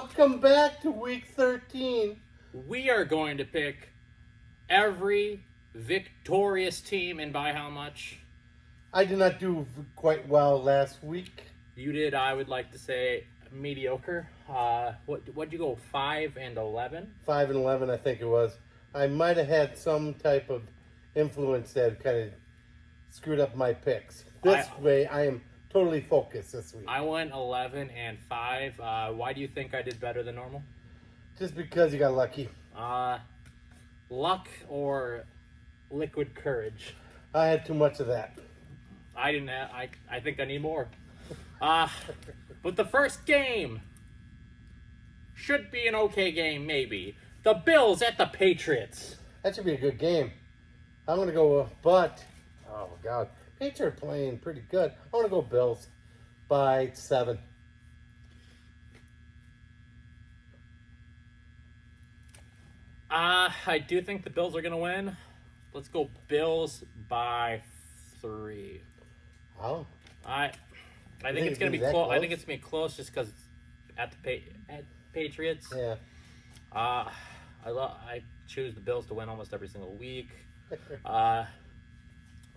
Welcome back to week 13. We are going to pick every victorious team, and by how much? I did not do quite well last week. You did, I would like to say, mediocre. What'd you go, 5 and 11? 5 and 11, I think it was. I might have had some type of influence that kind of screwed up my picks. This way, I am totally focused this week. I went 11 and 5. Why do you think I did better than normal? Just because you got lucky. Luck or liquid courage? I had too much of that. I didn't have, I think I need more. But the first game should be an okay game, maybe. The Bills at the Patriots. That should be a good game. I'm going to go, but, oh, God. Patriots are playing pretty good. I want to go Bills by 7. I do think the Bills are going to win. Let's go Bills by 3. Oh. I think it's going to be close. I think it's going to be close just because at the Patriots. Yeah. I choose the Bills to win almost every single week.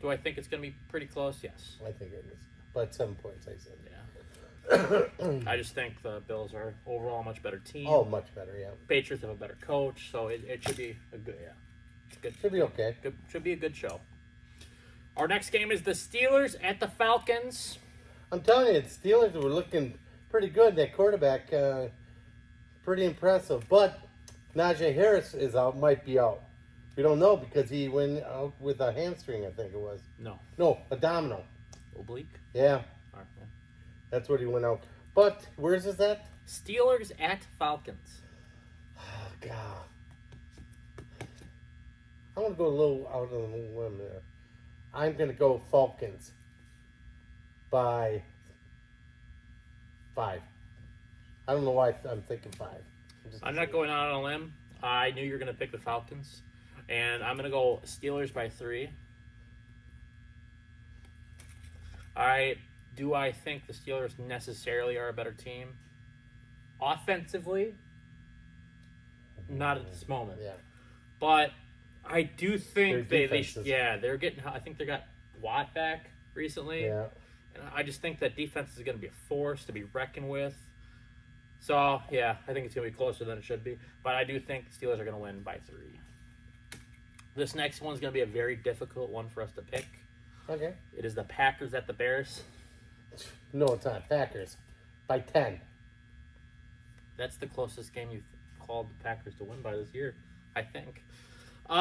Do I think it's going to be pretty close? Yes. I think it is. But 7 points, I said. Yeah. I just think the Bills are overall a much better team. Oh, much better, yeah. Patriots have a better coach, so it should be a good, good. Should be okay. Should be a good show. Our next game is the Steelers at the Falcons. I'm telling you, the Steelers were looking pretty good. That quarterback, pretty impressive. But Najee Harris is out, might be out. We don't know because he went out with a hamstring, I think it was. No, abdominal. Oblique? Yeah. Right. That's what he went out. But where's this at? Steelers at Falcons. Oh, God. I'm going to go a little out on the limb there. I'm going to go Falcons by 5. I don't know why I'm thinking 5. I'm not going out on a limb. I knew you were going to pick the Falcons. And I'm going to go Steelers by 3. All right. Do I think the Steelers necessarily are a better team? Offensively, not at this moment. Yeah. But I do think they're getting. I think they got Watt back recently. Yeah. And I just think that defense is going to be a force to be reckoned with. So yeah, I think it's going to be closer than it should be. But I do think the Steelers are going to win by 3. This next one's going to be a very difficult one for us to pick. Okay. It is the Packers at the Bears. No, it's not. Packers by 10. That's the closest game you've called the Packers to win by this year, I think. We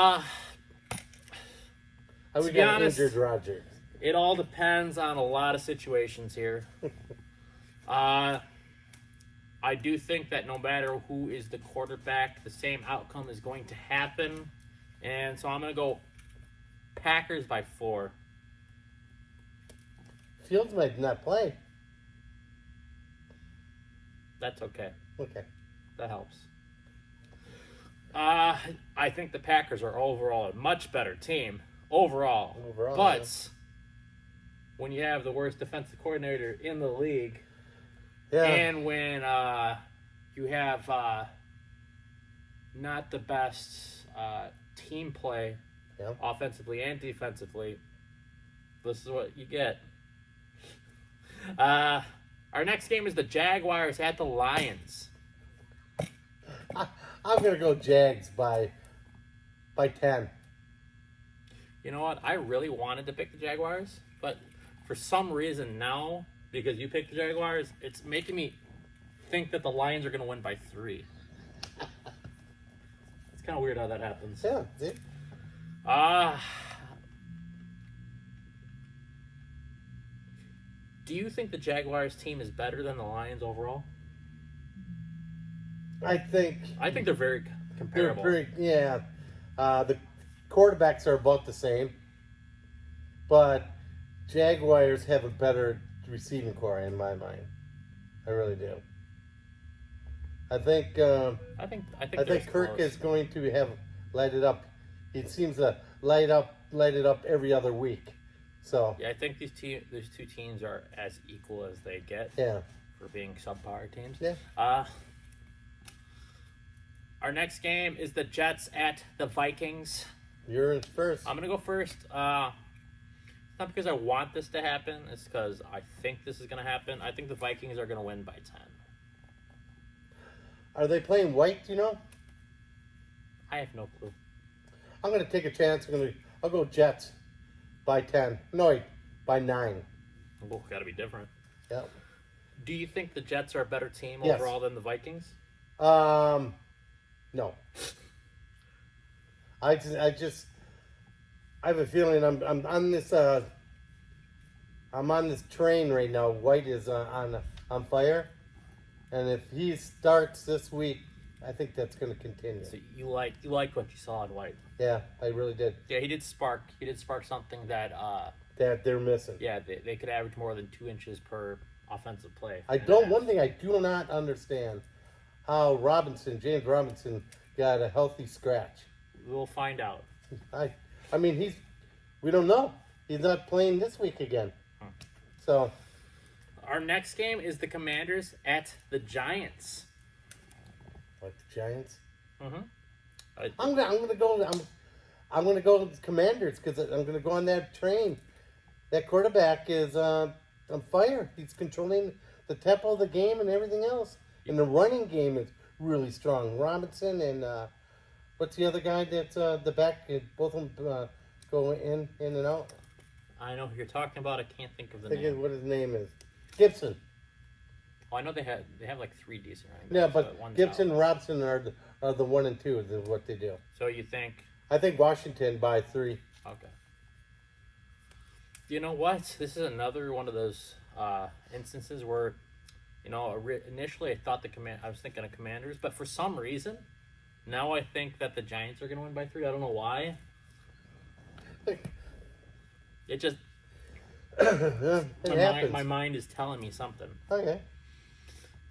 got injured Rodgers. It all depends on a lot of situations here. I do think that no matter who is the quarterback, the same outcome is going to happen. And so I'm going to go Packers by 4. Fields might not play. That's okay. Okay. That helps. I think the Packers are overall a much better team. Overall. But when you have the worst defensive coordinator in the league, and when you have not the best team play offensively and defensively, this is what you get. Our next game is the Jaguars at the Lions. I'm going to go Jags by 10. You know what? I really wanted to pick the Jaguars, but for some reason now, because you picked the Jaguars, it's making me think that the Lions are going to win by 3. It's kind of weird how that happens. Yeah. Do you think the Jaguars team is better than the Lions overall? I think they're very comparable. The quarterbacks are about the same, but Jaguars have a better receiving core in my mind. I really do. I think Kirk is going to have light it up. It seems to light it up every other week. So yeah, I think these two teams are as equal as they get. Yeah. For being subpar teams. Yeah. Our next game is the Jets at the Vikings. You're in first. I'm going to go first. Not because I want this to happen. It's because I think this is going to happen. I think the Vikings are going to win by 10. Are they playing white, do you know? I have no clue. I'm going to take a chance. I'll go Jets by 10. No, wait, by 9. Oh, got to be different. Yep. Do you think the Jets are a better team Yes. overall than the Vikings? No. I have a feeling I'm on this I'm on this train right now. White is on fire, and if he starts this week, I think that's going to continue. So you like what you saw in White? Yeah, I really did. Yeah, he did spark something that That they're missing. yeah, they could average more than 2 inches per offensive play. One thing I do not understand how James Robinson got a healthy scratch. We'll find out. I mean we don't know. He's not playing this week again. So Our next game is the Commanders at the Giants. like the Giants. Mm-hmm. I'm gonna go with the Commanders because I'm gonna go on that train. That quarterback is on fire. He's controlling the tempo of the game and everything else. And the running game is really strong. Robinson and what's the other guy that's the back? Both of them go in and out. I know who you're talking about. I can't think of the Think name. of what his name is. Gibson. Oh, I know they have like 3 decent running backs. Yeah, but one's Gibson out. and Robinson are the 1 and 2 is what they do. So you think? I think Washington by 3. Okay. You know what? This is another one of those instances where, initially I thought I was thinking of Commanders, but for some reason, now I think that the Giants are going to win by 3. I don't know why. It just It happens. my mind is telling me something. Okay.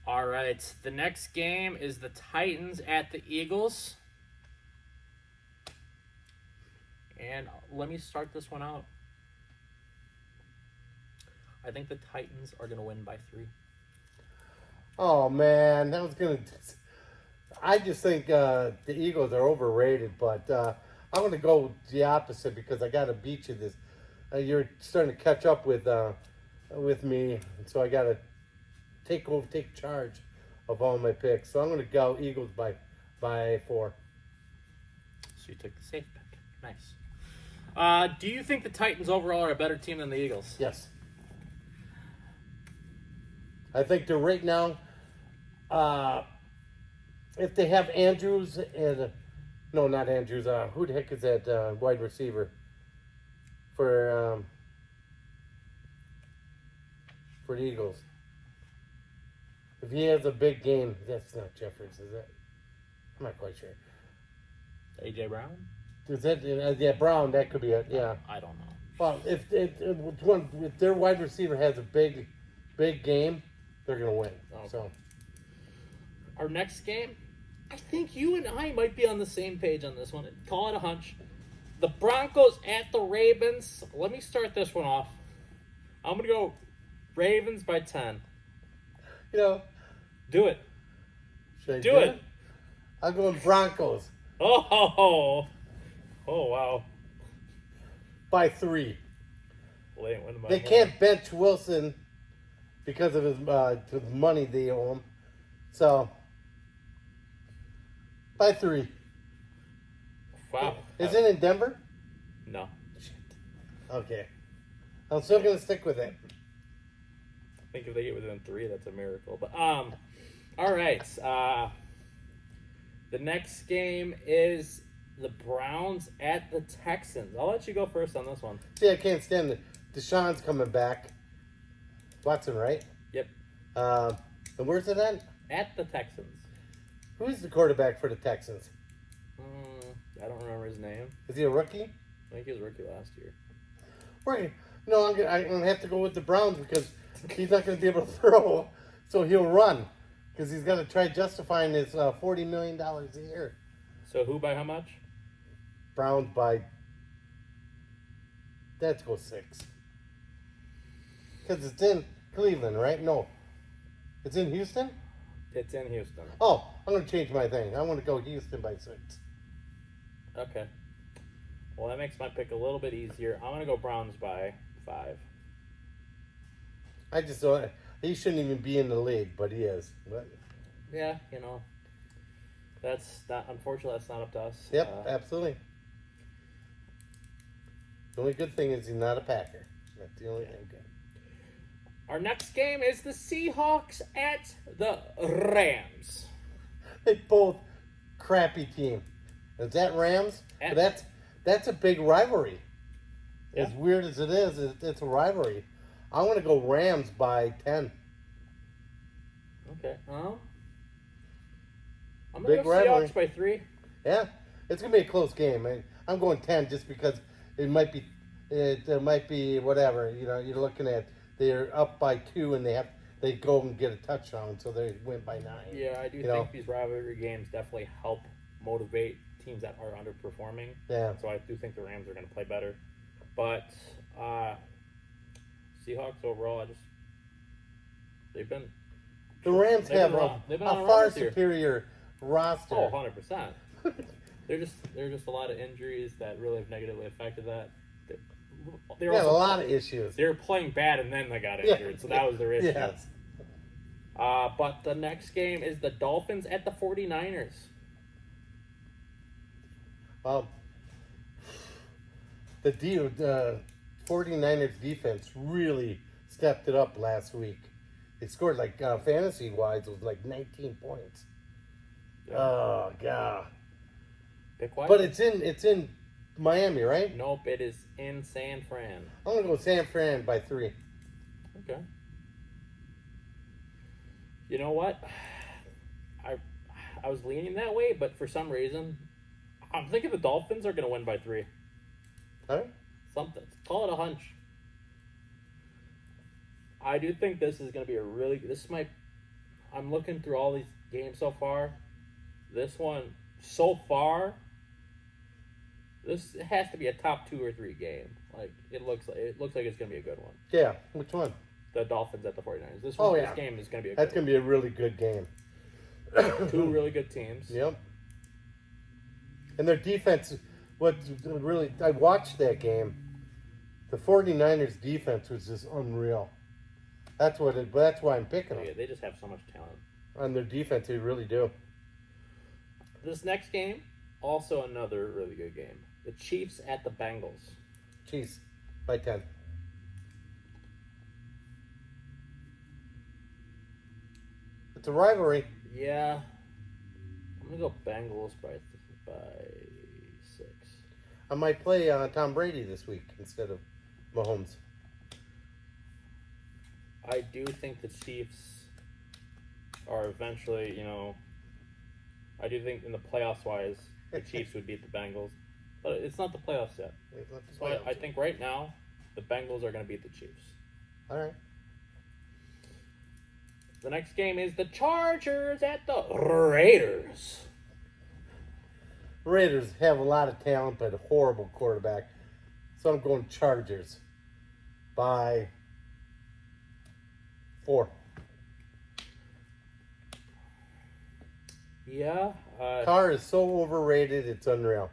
All right, the next game is the Titans at the Eagles. And let me start this one out. I think the Titans are going to win by 3. Oh man, I just think the Eagles are overrated, but I'm going to go the opposite because I got to beat you this. You're starting to catch up with me, so I got to take charge of all my picks. So I'm going to go Eagles by 4. So you took the safe pick. Nice. Do you think the Titans overall are a better team than the Eagles? Yes. I think they're right now. If they have Andrews and no, not Andrews. Who the heck is that wide receiver for the Eagles? If he has a big game, that's not Jeffries, is it? I'm not quite sure. A.J. Brown? Is that yeah, Brown? That could be it. Yeah. I don't know. Well, if their wide receiver has a big game, they're gonna win. Okay. So Our next game, I think you and I might be on the same page on this one. Call it a hunch. The Broncos at the Ravens. Let me start this one off. I'm going to go Ravens by 10. Do it. should I Do it. I'm going Broncos Oh, wow. by 3. Well, they ain't winning by They more. can't bench Wilson because of his the money they owe him. So by 3. Wow. Is it in Denver? No. Okay. I'm still gonna stick with it. I think if they get within 3, that's a miracle. But all right. The next game is the Browns at the Texans. I'll let you go first on this one. See, I can't stand it. Deshaun's coming back. Watson, right? Yep. And where's it at? At the Texans. Who's the quarterback for the Texans? I don't remember his name. Is he a rookie? I think he was rookie last year. Right. No, I'm gonna have to go with the Browns because he's not gonna be able to throw, so he'll run because he's got to try justifying his $40 million a year. So who by how much? Browns by. Let's go 6. Because it's in Cleveland, right? No, it's in Houston. It's in Houston. Oh, I'm going to change my thing. I want to go Houston by 6. Okay. Well, that makes my pick a little bit easier. I'm going to go Browns by 5. I just don't. He shouldn't even be in the league, but he is. But, Yeah, you know, that's not. Unfortunately, that's not up to us. yep, absolutely. The only good thing is he's not a Packer. That's the only thing good. Our next game is the Seahawks at the Rams. They both crappy team. Is that Rams? Yeah. That's a big rivalry. Yeah. As weird as it is, it's a rivalry. I want to go Rams by 10. Okay. I'm Big going to go rivalry. Seahawks by 3. Yeah, it's gonna be a close game. I'm going 10 just because it might be whatever. You know, you're looking at they're up by 2 and they go and get a touchdown, so they win by 9. Yeah, I do think these rivalry games definitely help motivate teams that are underperforming. Yeah. So I do think the Rams are going to play better. But Seahawks overall, The Rams have they've been a on a far run this year. superior roster. 100%. They're just a lot of injuries that really have negatively affected that. They had a lot of issues. They were playing bad and then they got injured, so that was their issue. Yes. But the next game is the Dolphins at the 49ers. The 49ers defense really stepped it up last week. They scored fantasy-wise, it was like 19 points. Yeah. Oh, God. Pick what? But it's in Miami, right? Nope, it is in San Fran. I'm going to go San Fran by 3. Okay. You know what? I was leaning that way, but for some reason, I'm thinking the Dolphins are going to win by 3. All right. Something. Call it a hunch. I do think this is going to be I'm looking through all these games so far. This one, so far, this has to be a top 2 or 3 game. Like it looks like it's going to be a good one. Yeah, which one? The Dolphins at the 49ers. This game is going to be That's going to be a really good game. 2 really good teams. Yep. And their defense, I watched that game. The 49ers defense was just unreal. That's why I'm picking them. Yeah, they just have so much talent. On their defense, they really do. This next game, also another really good game. The Chiefs at the Bengals. Chiefs by 10. It's a rivalry. Yeah. I'm going to go Bengals by 6. I might play Tom Brady this week instead of Mahomes. I do think the Chiefs are eventually, I do think in the playoffs-wise, the Chiefs would beat the Bengals. But it's not the playoffs yet. So I think right now, the Bengals are going to beat the Chiefs. All right. The next game is the Chargers at the Raiders. Raiders have a lot of talent, but a horrible quarterback. So I'm going Chargers by 4. Yeah. Carr is so overrated, it's unreal.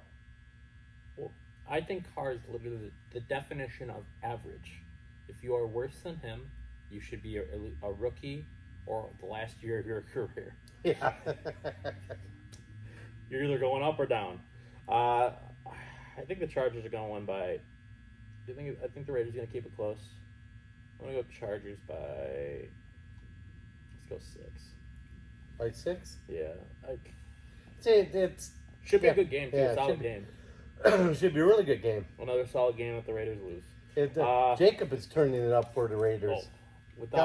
Well, I think Carr is literally the definition of average. If you are worse than him, you should be a rookie or the last year of your career. Yeah. You're either going up or down. I think the Chargers are going to win by. I think the Raiders are going to keep it close. I'm going to go Chargers by. Let's go 6. By 6? Yeah. It's should be a good game, too. Yeah, Solid game. Should be a really good game. Another solid game if the Raiders lose. Jacob is turning it up for the Raiders.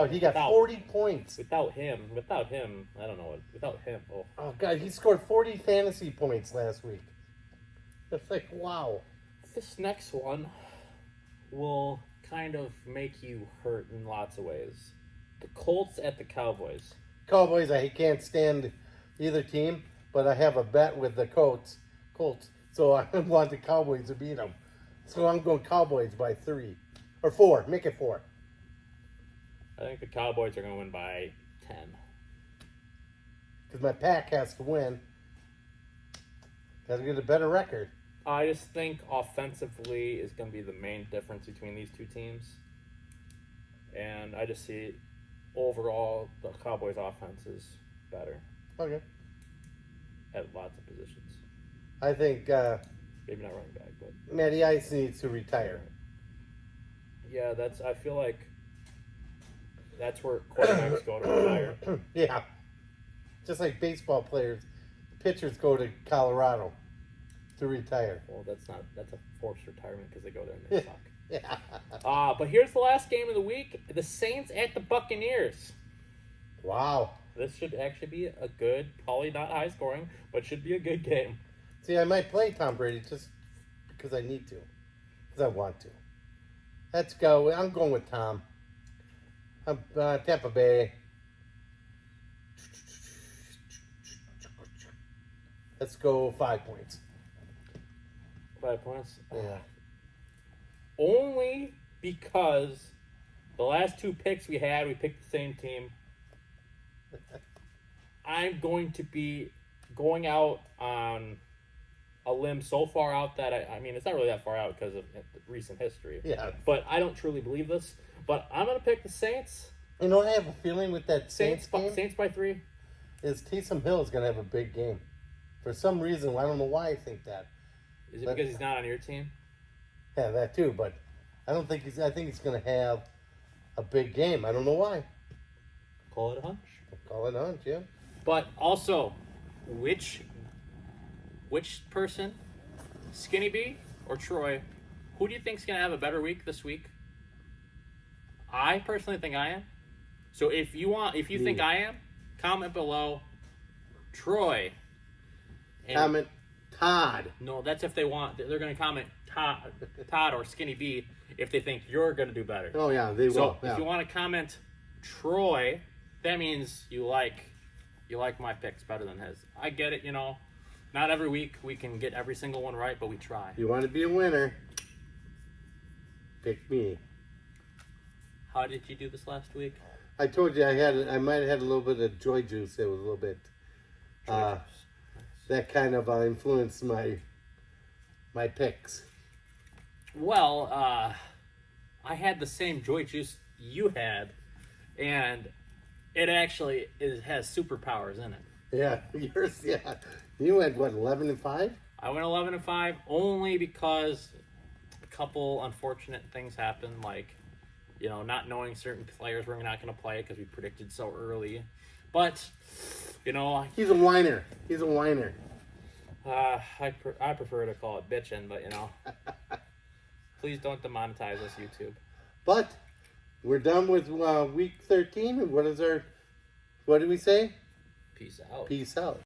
He got 40 points. Without him, I don't know. Without him, oh God, he scored 40 fantasy points last week. It's like, wow. This next one will kind of make you hurt in lots of ways. The Colts at the Cowboys. Cowboys, I can't stand either team, but I have a bet with the Colts, so I want the Cowboys to beat them. So I'm going Cowboys by 3 or 4. Make it 4. I think the Cowboys are going to win by 10. because my pack has to win. Got to get a better record. I just think offensively is going to be the main difference between these two teams. And I just see overall the Cowboys' offense is better Okay. at lots of positions. I think Maybe not running back, but Matty Ice needs to retire. yeah, I feel like that's where quarterbacks go to retire. Yeah. Just like baseball players, pitchers go to Colorado to retire. Well, that's a forced retirement because they go there and they suck. Yeah. But here's the last game of the week: the Saints at the Buccaneers. Wow. This should actually be a good, probably not high scoring, but should be a good game. See, I might play Tom Brady just because I need to. Because I want to. Let's go. I'm going with Tom. I'm Tampa Bay. Let's go 5 points. 5 points. Yeah. Only because the last two picks we picked the same team. I'm going to be going out on a limb so far out that I mean, it's not really that far out because of recent history. Yeah. But I don't truly believe this. But I'm going to pick the Saints. You know what I have a feeling with that Saints game? Saints by 3. Is Taysom Hill is going to have a big game. For some reason, I don't know why I think that. Is it because he's not on your team? Yeah, that too, but I think he's going to have a big game. I don't know why. Call it a hunch. Call it on, Jim. But also, which person, Skinny B or Troy, who do you think's going to have a better week this week? I personally think I am. So if you think I am, comment below Troy. And Comment Todd. no, that's if they want. They're going to comment Todd or Skinny B if they think you're going to do better. Oh, yeah, they will. So Yeah. if you want to comment Troy, that means you like my picks better than his. I get it, not every week we can get every single one right, but we try. You want to be a winner, pick me. How did you do this last week? I told you I might have had a little bit of joy juice. It was a little bit that kind of influenced my picks. Well, I had the same joy juice you had, and it actually has superpowers in it. Yeah, yours. Yeah, you had what, 11-5? I went 11-5 only because a couple unfortunate things happened, like not knowing certain players were not going to play because we predicted so early. But He's a whiner. He's a whiner. I prefer to call it bitching, but please don't demonetize us, YouTube. But we're done with week 13. What did we say? Peace out. Peace out.